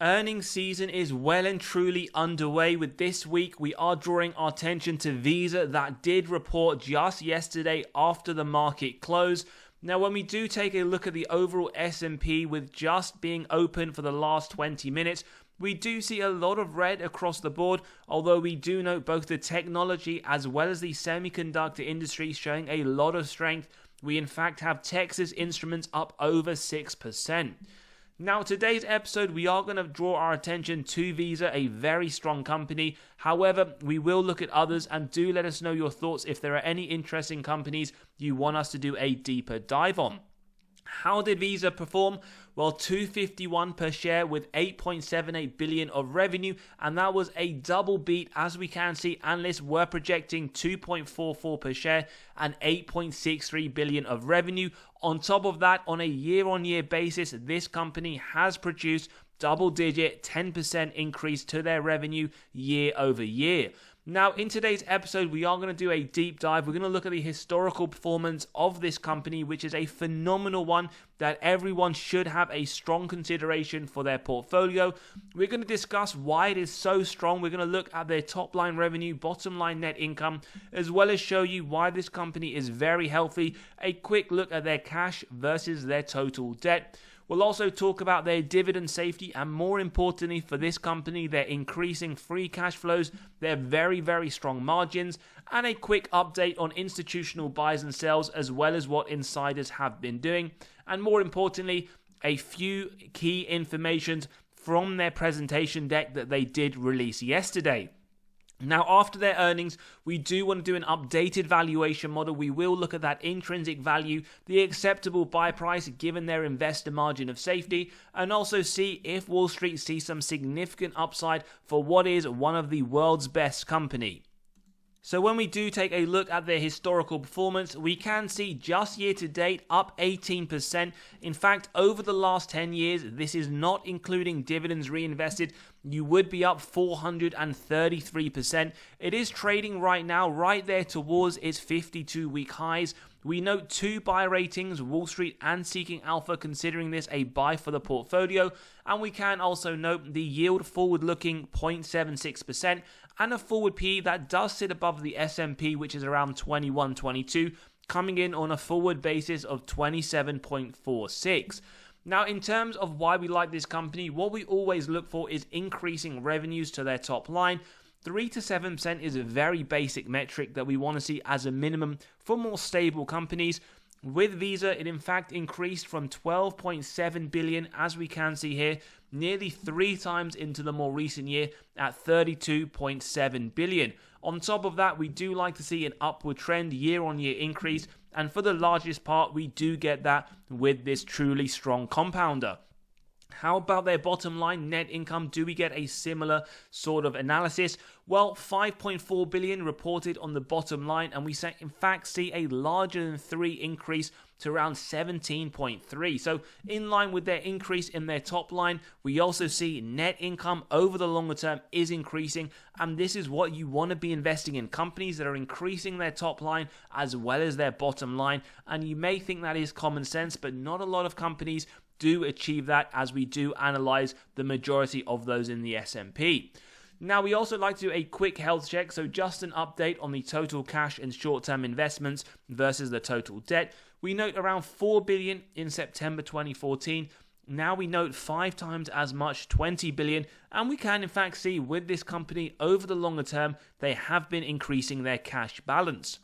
Earnings season is well and truly underway. With this week, we are drawing our attention to Visa that did report just yesterday after the market closed. Now, when we do take a look at the overall S&P with just being open for the last 20 minutes, we do see a lot of red across the board, although we do note both the technology as well as the semiconductor industry showing a lot of strength. We in fact have Texas Instruments up over 6%. Now, today's episode, we are going to draw our attention to Visa, a very strong company. However, we will look at others, and do let us know your thoughts if there are any interesting companies you want us to do a deeper dive on. How did Visa perform? Well, $2.51 per share with $8.78 billion of revenue, and that was a double beat. As we can see, analysts were projecting $2.44 per share and $8.63 billion of revenue. On top of that, on a year-on-year basis, this company has produced double-digit 10% increase to their revenue year over year. Now, in today's episode, we are going to do a deep dive. We're going to look at the historical performance of this company, which is a phenomenal one that everyone should have a strong consideration for their portfolio. We're going to discuss why it is so strong. We're going to look at their top line revenue, bottom line net income, as well as show you why this company is very healthy. A quick look at their cash versus their total debt. We'll also talk about their dividend safety and, more importantly for this company, their increasing free cash flows, their very, very strong margins, and a quick update on institutional buys and sells as well as what insiders have been doing. And more importantly, a few key informations from their presentation deck that they did release yesterday. Now, after their earnings, we do want to do an updated valuation model. We will look at that intrinsic value, the acceptable buy price given their investor margin of safety, and also see if Wall Street sees some significant upside for what is one of the world's best company. So when we do take a look at their historical performance, we can see just year to date up 18%. In fact, over the last 10 years, this is not including dividends reinvested, you would be up 433%. It is trading right now right there towards its 52-week highs. We note 2 buy ratings, Wall Street and Seeking Alpha, considering this a buy for the portfolio. And we can also note the yield forward-looking 0.76% and a forward PE that does sit above the S&P, which is around 21-22, coming in on a forward basis of 27.46. Now, in terms of why we like this company, what we always look for is increasing revenues to their top line. 3 to 7% is a very basic metric that we want to see as a minimum for more stable companies. With Visa, it in fact increased from 12.7 billion, as we can see here, nearly 3 times into the more recent year at 32.7 billion. On top of that, we do like to see an upward trend, year-on-year increase, and for the largest part, we do get that with this truly strong compounder. How about their bottom line net income? Do we get a similar sort of analysis? Well, 5.4 billion reported on the bottom line, and we in fact see a larger than 3 increase to around 17.3. So in line with their increase in their top line, we also see net income over the longer term is increasing, and this is what you want to be investing in, companies that are increasing their top line as well as their bottom line. And you may think that is common sense, but not a lot of companies do achieve that, as we do analyze the majority of those in the S&P. Now, we also like to do a quick health check, so just an update on the total cash and short-term investments versus the total debt. We note around 4 billion in September 2014. Now we note 5 times as much, 20 billion, and we can in fact see with this company over the longer term, they have been increasing their cash balance.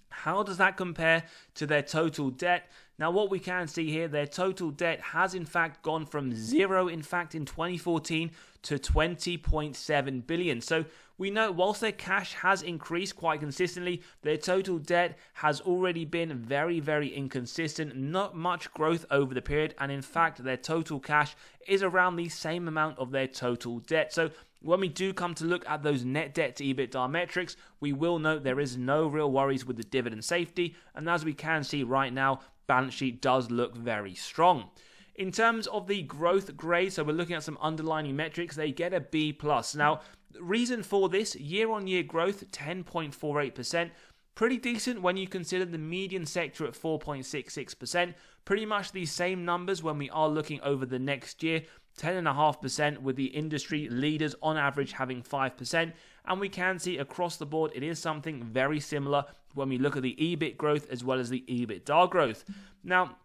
How does that compare to their total debt? Now, what we can see here, their total debt has in fact gone from 0 in 2014 to 20.7 billion. So we know whilst their cash has increased quite consistently, their total debt has already been very, very inconsistent, not much growth over the period, and in fact their total cash is around the same amount of their total debt. So when we do come to look at those net debt to EBITDA metrics, we will note there is no real worries with the dividend safety, and as we can see right now, balance sheet does look very strong. In terms of the growth grade, so we're looking at some underlying metrics, they get a B+. Now, the reason for this, year-on-year growth, 10.48%, pretty decent when you consider the median sector at 4.66%, pretty much the same numbers when we are looking over the next year. 10.5%, with the industry leaders on average having 5%. And we can see across the board it is something very similar when we look at the EBIT growth as well as the EBITDA growth. Now,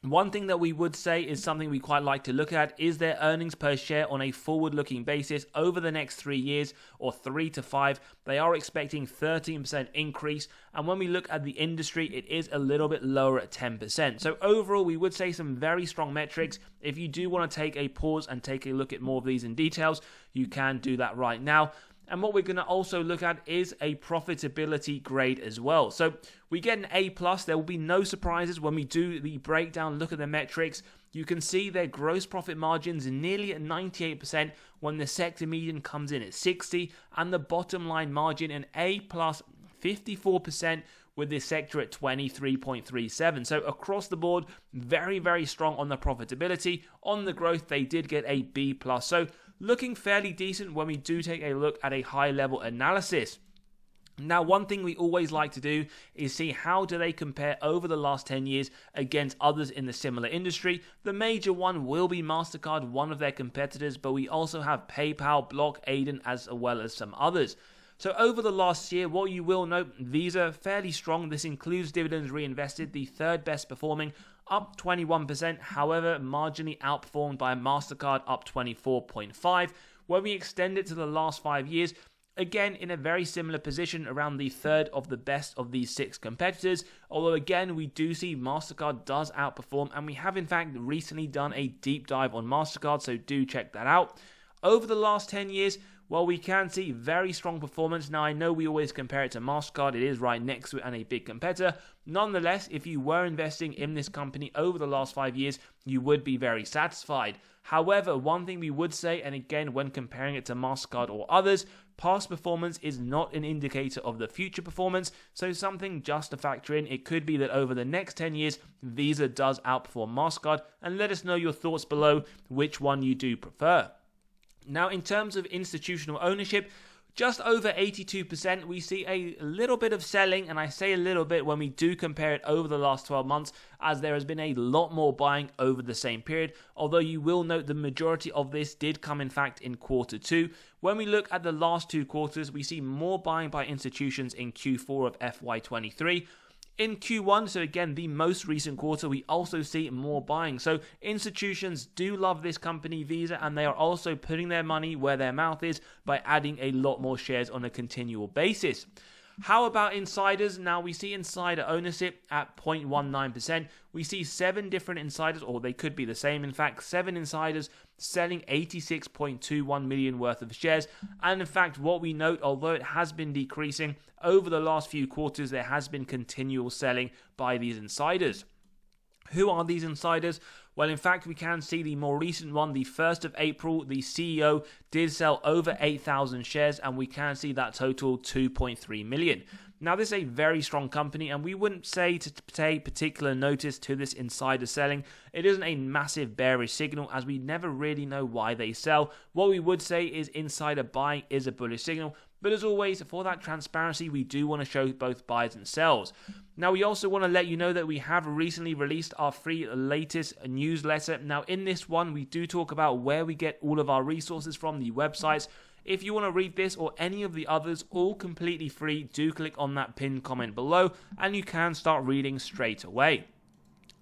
one thing that we would say is something we quite like to look at is their earnings per share on a forward-looking basis over the next 3 years, or 3 to 5. They are expecting 13% increase, and when we look at the industry, it is a little bit lower at 10%. So overall, we would say some very strong metrics. If you do want to take a pause and take a look at more of these in details, you can do that right now. And what we're going to also look at is a profitability grade as well. So we get an A+. There will be no surprises when we do the breakdown, look at the metrics. You can see their gross profit margins nearly at 98% when the sector median comes in at 60%, and the bottom line margin an A+, 54%, with this sector at 23.37. So across the board, very, very strong on the profitability. On the growth, they did get a B+. So looking fairly decent when we do take a look at a high-level analysis. Now, one thing we always like to do is see how do they compare over the last 10 years against others in the similar industry. The major one will be MasterCard, one of their competitors, but we also have PayPal, Block, Aiden, as well as some others. So over the last year, what you will note, Visa fairly strong. This includes dividends reinvested, the third best performing, up 21%, however, marginally outperformed by MasterCard, up 24.5%. When we extend it to the last 5 years, again, in a very similar position, around the third of the best of these 6 competitors. Although, again, we do see MasterCard does outperform, and we have, in fact, recently done a deep dive on MasterCard, so do check that out. Over the last 10 years, well, we can see very strong performance. Now, I know we always compare it to MasterCard. It is right next to it and a big competitor. Nonetheless, if you were investing in this company over the last 5 years, you would be very satisfied. However, one thing we would say, and again, when comparing it to MasterCard or others, past performance is not an indicator of the future performance, so something just to factor in. It could be that over the next 10 years, Visa does outperform MasterCard, and let us know your thoughts below, which one you do prefer. Now, in terms of institutional ownership, just over 82%, we see a little bit of selling, and I say a little bit when we do compare it over the last 12 months, as there has been a lot more buying over the same period, although you will note the majority of this did come, in fact, in Q2. When we look at the last 2 quarters, we see more buying by institutions in Q4 of FY23. In Q1, so again, the most recent quarter, we also see more buying. So institutions do love this company, Visa, and they are also putting their money where their mouth is by adding a lot more shares on a continual basis. How about insiders? Now, we see insider ownership at 0.19%. We see 7 different insiders, or they could be the same, in fact, 7 insiders selling 86.21 million worth of shares. And in fact, what we note, although it has been decreasing, over the last few quarters, there has been continual selling by these insiders. Who are these insiders? Well, in fact, we can see the more recent one, the 1st of April, the CEO did sell over 8,000 shares, and we can see that total 2.3 million. Now, this is a very strong company, and we wouldn't say to pay particular notice to this insider selling. It isn't a massive bearish signal, as we never really know why they sell. What we would say is insider buying is a bullish signal, but as always, for that transparency, we do want to show both buys and sells. Now, we also want to let you know that we have recently released our free latest newsletter. Now, in this one, we do talk about where we get all of our resources from, the websites. If you want to read this or any of the others, all completely free, do click on that pinned comment below, and you can start reading straight away.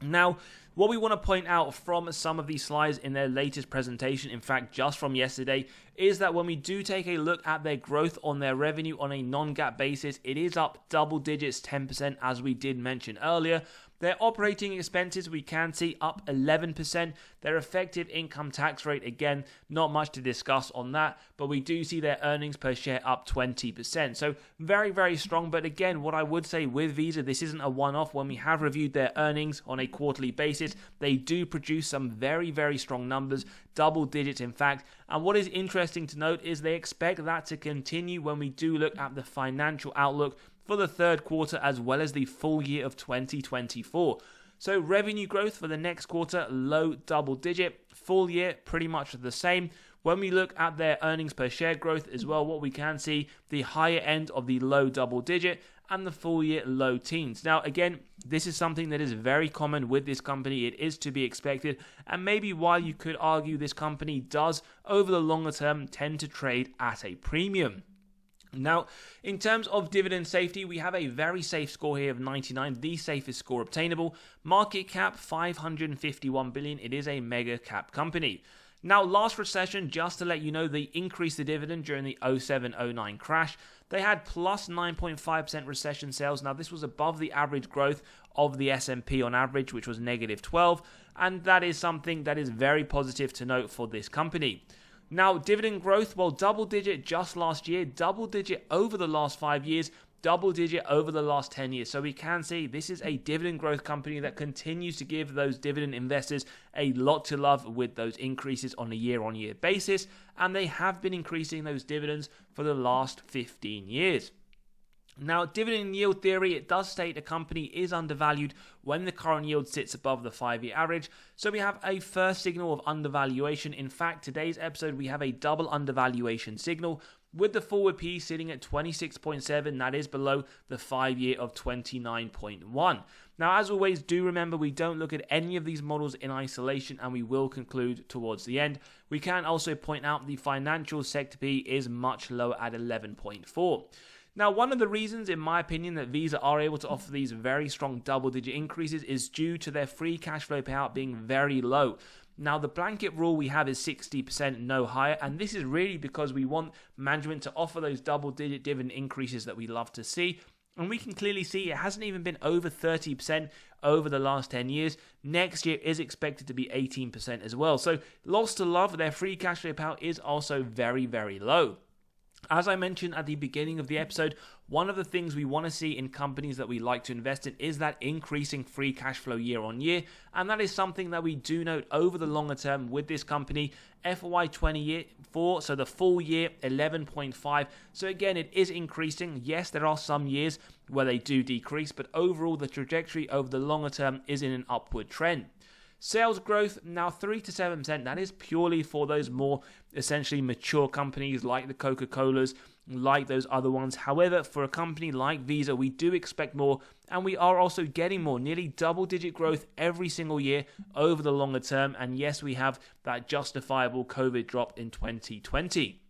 Now, what we want to point out from some of these slides in their latest presentation, in fact, just from yesterday, is that when we do take a look at their growth on their revenue on a non-GAAP basis, it is up double digits, 10%, as we did mention earlier. Their operating expenses, we can see up 11%. Their effective income tax rate, again, not much to discuss on that, but we do see their earnings per share up 20%. So very, very strong. But again, what I would say with Visa, this isn't a one-off. When we have reviewed their earnings on a quarterly basis, they do produce some very, very strong numbers, double digits in fact. And what is interesting to note is they expect that to continue when we do look at the financial outlook for the third quarter as well as the full year of 2024. So revenue growth for the next quarter, low double digit. Full year, pretty much the same. When we look at their earnings per share growth as well, what we can see, the higher end of the low double digit, and the full year low teens. Now, again, this is something that is very common with this company. It is to be expected, and maybe why you could argue this company does, over the longer term, tend to trade at a premium. Now, in terms of dividend safety, we have a very safe score here of 99, the safest score obtainable. Market cap 551 billion. It is a mega cap company. Now, last recession, just to let you know, they increased the dividend during the 07-09 crash. They had plus 9.5% recession sales. Now, this was above the average growth of the S&P on average, which was negative 12. And that is something that is very positive to note for this company. Now, dividend growth, well, double digit just last year, double digit over the last 5 years, double digit over the last 10 years. So we can see this is a dividend growth company that continues to give those dividend investors a lot to love with those increases on a year-on-year basis. And they have been increasing those dividends for the last 15 years. Now, dividend yield theory, it does state a company is undervalued when the current yield sits above the 5-year average. So we have a first signal of undervaluation. In fact, today's episode, we have a double undervaluation signal with the forward P sitting at 26.7. That is below the 5-year of 29.1. Now, as always, do remember we don't look at any of these models in isolation, and we will conclude towards the end. We can also point out the financial sector P is much lower at 11.4. Now, one of the reasons, in my opinion, that Visa are able to offer these very strong double-digit increases is due to their free cash flow payout being very low. Now, the blanket rule we have is 60%, no higher, and this is really because we want management to offer those double-digit dividend increases that we love to see. And we can clearly see it hasn't even been over 30% over the last 10 years. Next year is expected to be 18% as well. So, lots to love. Their free cash flow payout is also very, very low. As I mentioned at the beginning of the episode, one of the things we want to see in companies that we like to invest in is that increasing free cash flow year on year. And that is something that we do note over the longer term with this company. FY24, so the full year, 11.5. So again, it is increasing. Yes, there are some years where they do decrease, but overall the trajectory over the longer term is in an upward trend. Sales growth, now 3 to 7%, that is purely for those more essentially mature companies like the Coca-Colas, like those other ones. However, for a company like Visa, we do expect more, and we are also getting more, nearly double-digit growth every single year over the longer term. And yes, we have that justifiable COVID drop in 2020.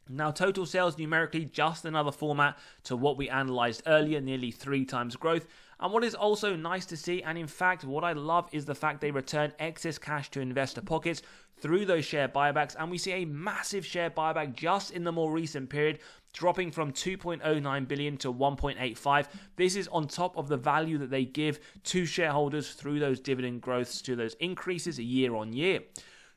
Now, total sales numerically, just another format to what we analyzed earlier, nearly 3 times growth. And what is also nice to see, and in fact, what I love is the fact they return excess cash to investor pockets through those share buybacks. And we see a massive share buyback just in the more recent period, dropping from 2.09 billion to 1.85. This is on top of the value that they give to shareholders through those dividend growths, to those increases year on year.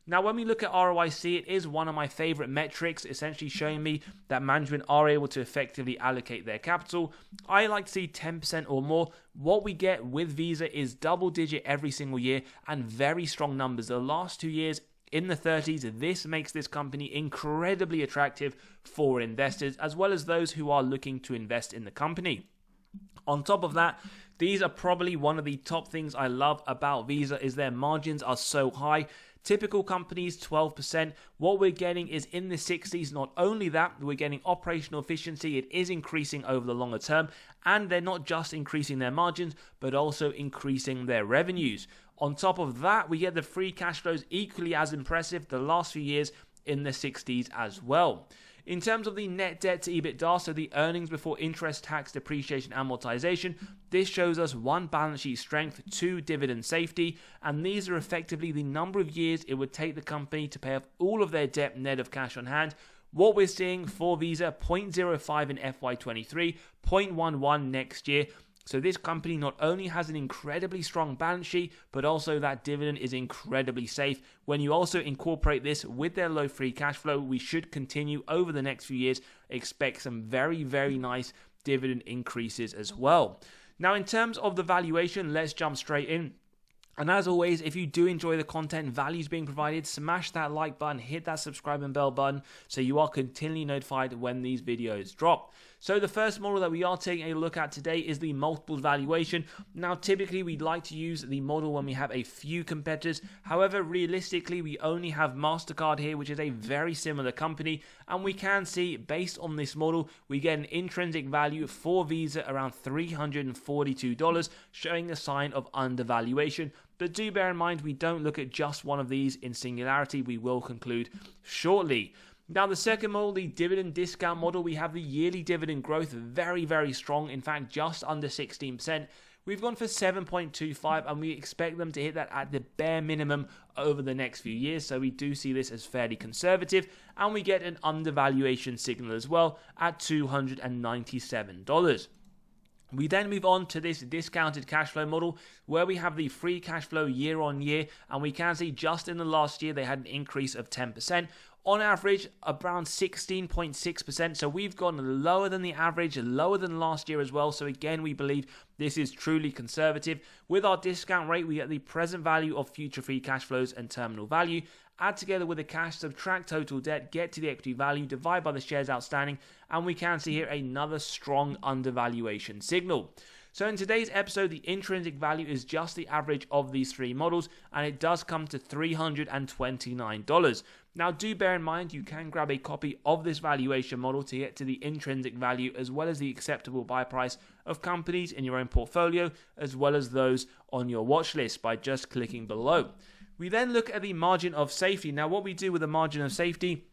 Now, when we look at ROIC, it is one of my favorite metrics, essentially showing me that management are able to effectively allocate their capital. I like to see 10% or more. What we get with Visa is double digit every single year and very strong numbers. The last 2 years in the 30s, this makes this company incredibly attractive for investors, as well as those who are looking to invest in the company. On top of that, these are probably one of the top things I love about Visa is their margins are so high. Typical companies, 12%. What we're getting is in the 60s. Not only that, we're getting operational efficiency. It is increasing over the longer term. And they're not just increasing their margins, but also increasing their revenues. On top of that, we get the free cash flows equally as impressive the last few years in the 60s as well. In terms of the net debt to EBITDA, so the earnings before interest, tax, depreciation, amortization, this shows us 1, balance sheet strength, 2, dividend safety, and these are effectively the number of years it would take the company to pay off all of their debt net of cash on hand. What we're seeing for Visa, 0.05 in FY23, 0.11 next year. So this company not only has an incredibly strong balance sheet, but also that dividend is incredibly safe. When you also incorporate this with their low free cash flow, we should continue over the next few years, expect some very, very nice dividend increases as well. Now, in terms of the valuation, let's jump straight in. And as always, if you do enjoy the content, values being provided, smash that like button, hit that subscribe and bell button so you are continually notified when these videos drop. So the first model that we are taking a look at today is the multiples valuation. Now, typically we'd like to use the model when we have a few competitors. However, realistically, we only have MasterCard here, which is a very similar company. And we can see, based on this model, we get an intrinsic value for Visa around $342, showing a sign of undervaluation. But do bear in mind, we don't look at just one of these in singularity. We will conclude shortly. Now, the second model, the dividend discount model, we have the yearly dividend growth very, very strong. In fact, just under 16%. We've gone for 7.25 and we expect them to hit that at the bare minimum over the next few years. So we do see this as fairly conservative, and we get an undervaluation signal as well at $297. We then move on to this discounted cash flow model where we have the free cash flow year on year, and we can see just in the last year they had an increase of 10%. On average, around 16.6%. So we've gone lower than the average, lower than last year as well. So again, we believe this is truly conservative. With our discount rate, we get the present value of future free cash flows and terminal value. Add together with the cash, subtract total debt, get to the equity value, divide by the shares outstanding, and we can see here another strong undervaluation signal. So in today's episode, the intrinsic value is just the average of these three models, and it does come to $329. Now, do bear in mind, you can grab a copy of this valuation model to get to the intrinsic value as well as the acceptable buy price of companies in your own portfolio, as well as those on your watch list by just clicking below. We then look at the margin of safety. Now, what we do with the margin of safety,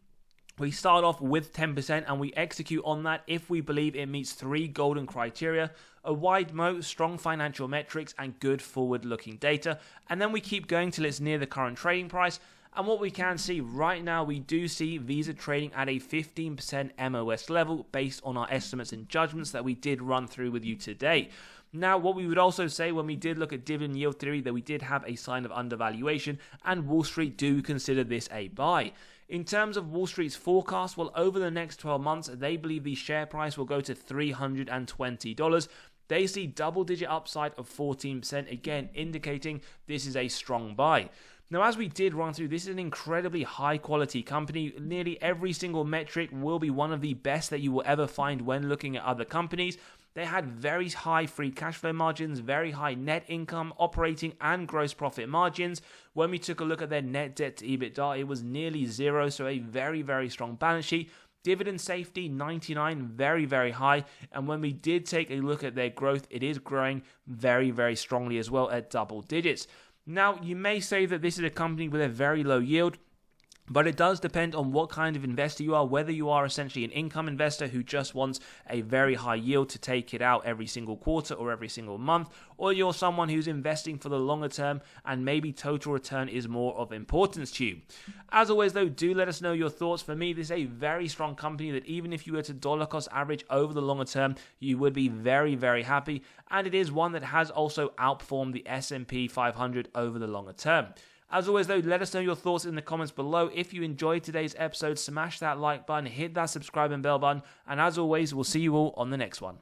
we start off with 10% and we execute on that if we believe it meets three golden criteria: a wide moat, strong financial metrics, and good forward-looking data. And then we keep going till it's near the current trading price. And what we can see right now, we do see Visa trading at a 15% MOS level based on our estimates and judgments that we did run through with you today. Now, what we would also say when we did look at dividend yield theory, that we did have a sign of undervaluation, and Wall Street do consider this a buy. In terms of Wall Street's forecast, well, over the next 12 months, they believe the share price will go to $320. They see double-digit upside of 14%, again indicating this is a strong buy. Now, as we did run through, this is an incredibly high-quality company. Nearly every single metric will be one of the best that you will ever find when looking at other companies. They had very high free cash flow margins, very high net income, operating and gross profit margins. When we took a look at their net debt to EBITDA, it was nearly zero, so a very, very strong balance sheet. Dividend safety, 99, very, very high. And when we did take a look at their growth, it is growing very, very strongly as well at double digits. Now, you may say that this is a company with a very low yield, but it does depend on what kind of investor you are, whether you are essentially an income investor who just wants a very high yield to take it out every single quarter or every single month, or you're someone who's investing for the longer term and maybe total return is more of importance to you. As always though, do let us know your thoughts. For me, this is a very strong company that even if you were to dollar cost average over the longer term, you would be very, very happy. And it is one that has also outperformed the S&P 500 over the longer term. As always though, let us know your thoughts in the comments below. If you enjoyed today's episode, smash that like button, hit that subscribe and bell button, and as always, we'll see you all on the next one.